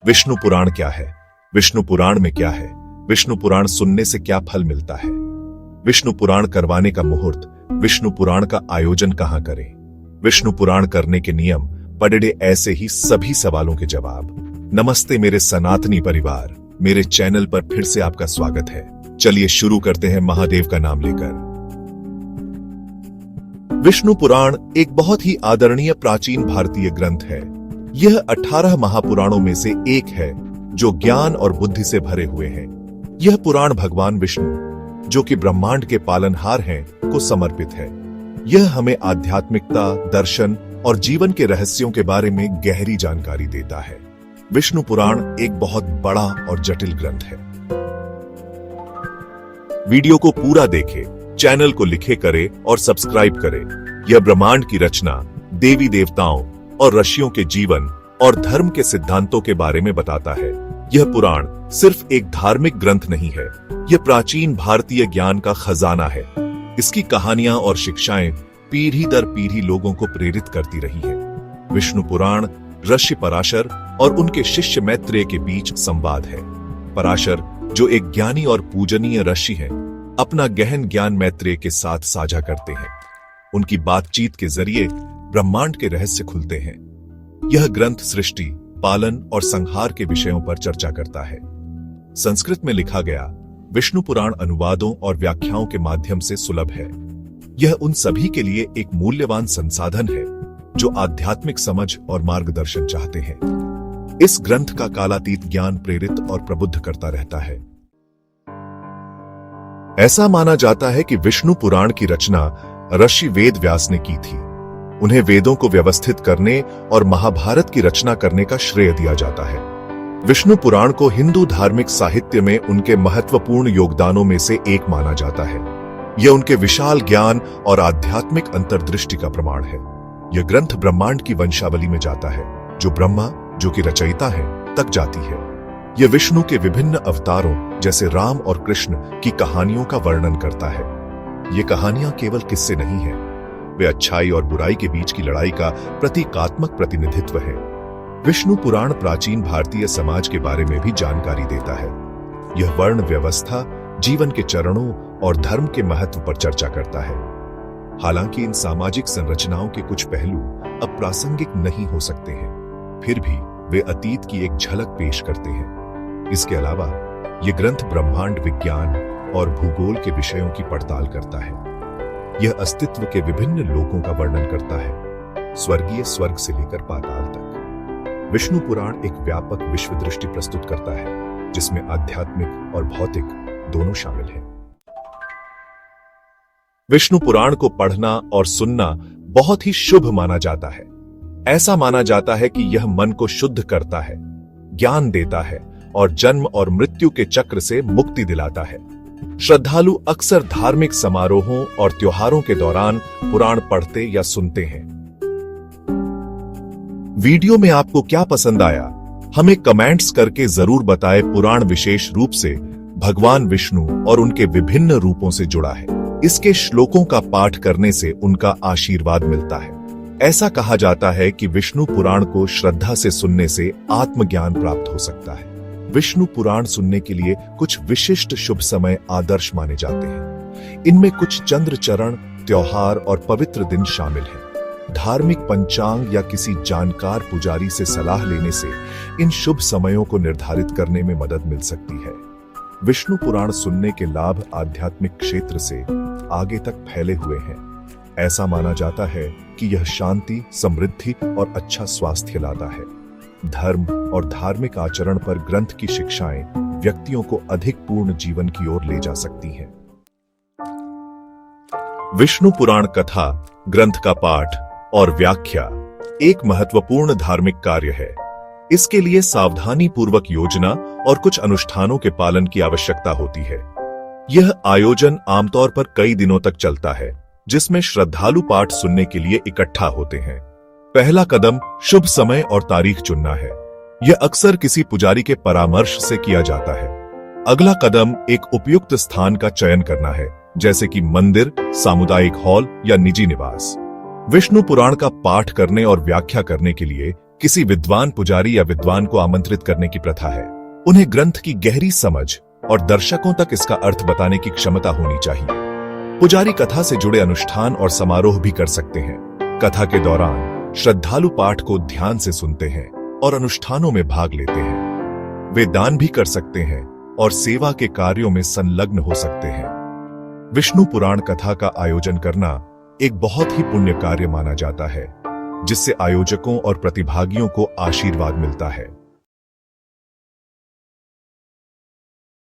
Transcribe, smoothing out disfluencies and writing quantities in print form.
विष्णु पुराण क्या है? विष्णु पुराण में क्या है? विष्णु पुराण सुनने से क्या फल मिलता है? विष्णु पुराण करवाने का मुहूर्त, विष्णु पुराण का आयोजन कहां करें? विष्णु पुराण करने के नियम, पढ़े ऐसे ही सभी सवालों के जवाब। नमस्ते मेरे सनातनी परिवार, मेरे चैनल पर फिर से आपका स्वागत है। चलिए शुरू करते हैं महादेव का नाम लेकर। विष्णु पुराण एक बहुत ही आदरणीय प्राचीन भारतीय ग्रंथ है। यह 18 महापुराणों में से एक है जो ज्ञान और बुद्धि से भरे हुए हैं। यह पुराण भगवान विष्णु, जो कि ब्रह्मांड के पालनहार हैं, को समर्पित है। यह हमें आध्यात्मिकता, दर्शन और जीवन के रहस्यों के बारे में गहरी जानकारी देता है। विष्णु पुराण एक बहुत बड़ा और जटिल ग्रंथ है। वीडियो को पूरा देखें, चैनल को लिखे करें और सब्सक्राइब करें। यह ब्रह्मांड की रचना, देवी देवताओं और ऋषियों के जीवन और धर्म के सिद्धांतों के बारे में बताता है। यह पुराण सिर्फ एक धार्मिक ग्रंथ नहीं है, यह प्राचीन भारतीय ज्ञान का खजाना है। इसकी कहानियां और शिक्षाएं पीढ़ी दर पीढ़ी लोगों को प्रेरित करती रही हैं। विष्णु पुराण ऋषि पराशर और उनके शिष्य मैत्रेय के बीच संवाद है। पराशर, जो एक ज्ञानी और पूजनीय ऋषि हैं, अपना गहन ज्ञान मैत्रेय के साथ साझा करते हैं। उनकी बातचीत के जरिए ब्रह्मांड के रहस्य खुलते हैं। यह ग्रंथ सृष्टि, पालन और संहार के विषयों पर चर्चा करता है। संस्कृत में लिखा गया विष्णु पुराण अनुवादों और व्याख्याओं के माध्यम से सुलभ है। यह उन सभी के लिए एक मूल्यवान संसाधन है जो आध्यात्मिक समझ और मार्गदर्शन चाहते हैं। इस ग्रंथ का कालातीत ज्ञान प्रेरित और प्रबुद्ध करता रहता है। ऐसा माना जाता है कि विष्णु पुराण की रचना ऋषि वेद व्यास ने की थी। उन्हें वेदों को व्यवस्थित करने और महाभारत की रचना करने का श्रेय दिया जाता है। विष्णु पुराण को हिंदू धार्मिक साहित्य में उनके महत्वपूर्ण योगदानों में से एक माना जाता है। यह उनके विशाल ज्ञान और आध्यात्मिक अंतर्दृष्टि का प्रमाण है। यह ग्रंथ ब्रह्मांड की वंशावली में जाता है, जो ब्रह्मा, जो कि रचयिता हैं, तक जाती है। यह विष्णु के विभिन्न अवतारों जैसे राम और कृष्ण की कहानियों का वर्णन करता है। ये कहानियां केवल किस्से नहीं हैं, वे अच्छाई और बुराई के बीच की लड़ाई का प्रतीकात्मक प्रतिनिधित्व है। विष्णु पुराण प्राचीन भारतीय समाज के बारे में भी जानकारी देता है। यह वर्ण व्यवस्था, जीवन के चरणों और धर्म के महत्व पर चर्चा करता है। हालांकि इन सामाजिक संरचनाओं के कुछ पहलू अब प्रासंगिक नहीं हो सकते हैं, फिर भी वे अतीत की एक झलक पेश करते हैं। इसके अलावा यह ग्रंथ ब्रह्मांड विज्ञान और भूगोल के विषयों की पड़ताल करता है। यह अस्तित्व के विभिन्न लोकों का वर्णन करता है, स्वर्गीय स्वर्ग से लेकर पाताल तक। विष्णु पुराण एक व्यापक विश्व दृष्टि प्रस्तुत करता है, जिसमें आध्यात्मिक और भौतिक दोनों शामिल हैं। विष्णु पुराण को पढ़ना और सुनना बहुत ही शुभ माना जाता है। ऐसा माना जाता है कि यह मन को शुद्ध करता है, ज्ञान देता है और जन्म और मृत्यु के चक्र से मुक्ति दिलाता है। श्रद्धालु अक्सर धार्मिक समारोहों और त्योहारों के दौरान पुराण पढ़ते या सुनते हैं। वीडियो में आपको क्या पसंद आया, हमें कमेंट्स करके जरूर बताएं। पुराण विशेष रूप से भगवान विष्णु और उनके विभिन्न रूपों से जुड़ा है। इसके श्लोकों का पाठ करने से उनका आशीर्वाद मिलता है। ऐसा कहा जाता है कि विष्णु पुराण को श्रद्धा से सुनने से आत्मज्ञान प्राप्त हो सकता है। विष्णु पुराण सुनने के लिए कुछ विशिष्ट शुभ समय आदर्श माने जाते हैं। इनमें कुछ चंद्र चरण, त्योहार और पवित्र दिन शामिल हैं। धार्मिक पंचांग या किसी जानकार पुजारी से सलाह लेने से इन शुभ समयों को निर्धारित करने में मदद मिल सकती है। विष्णु पुराण सुनने के लाभ आध्यात्मिक क्षेत्र से आगे तक फैले हुए हैं। ऐसा माना जाता है कि यह शांति, समृद्धि और अच्छा स्वास्थ्य लाता है। धर्म और धार्मिक आचरण पर ग्रंथ की शिक्षाएं व्यक्तियों को अधिक पूर्ण जीवन की ओर ले जा सकती हैं। विष्णु पुराण कथा, ग्रंथ का पाठ और व्याख्या एक महत्वपूर्ण धार्मिक कार्य है। इसके लिए सावधानी पूर्वक योजना और कुछ अनुष्ठानों के पालन की आवश्यकता होती है। यह आयोजन आमतौर पर कई दिनों तक चलता है, जिसमें श्रद्धालु पाठ सुनने के लिए इकट्ठा होते हैं। पहला कदम शुभ समय और तारीख चुनना है। यह अक्सर किसी पुजारी के परामर्श से किया जाता है। अगला कदम एक उपयुक्त स्थान का चयन करना है, जैसे कि मंदिर, सामुदायिक हॉल या निजी निवास। विष्णु पुराण का पाठ करने और व्याख्या करने के लिए किसी विद्वान पुजारी या विद्वान को आमंत्रित करने की प्रथा है। उन्हें ग्रंथ की गहरी समझ और दर्शकों तक इसका अर्थ बताने की क्षमता होनी चाहिए। पुजारी कथा से जुड़े अनुष्ठान और समारोह भी कर सकते हैं। कथा के दौरान श्रद्धालु पाठ को ध्यान से सुनते हैं और अनुष्ठानों में भाग लेते हैं। वे दान भी कर सकते हैं और सेवा के कार्यों में संलग्न हो सकते हैं। विष्णु पुराण कथा का आयोजन करना एक बहुत ही पुण्य कार्य माना जाता है, जिससे आयोजकों और प्रतिभागियों को आशीर्वाद मिलता है।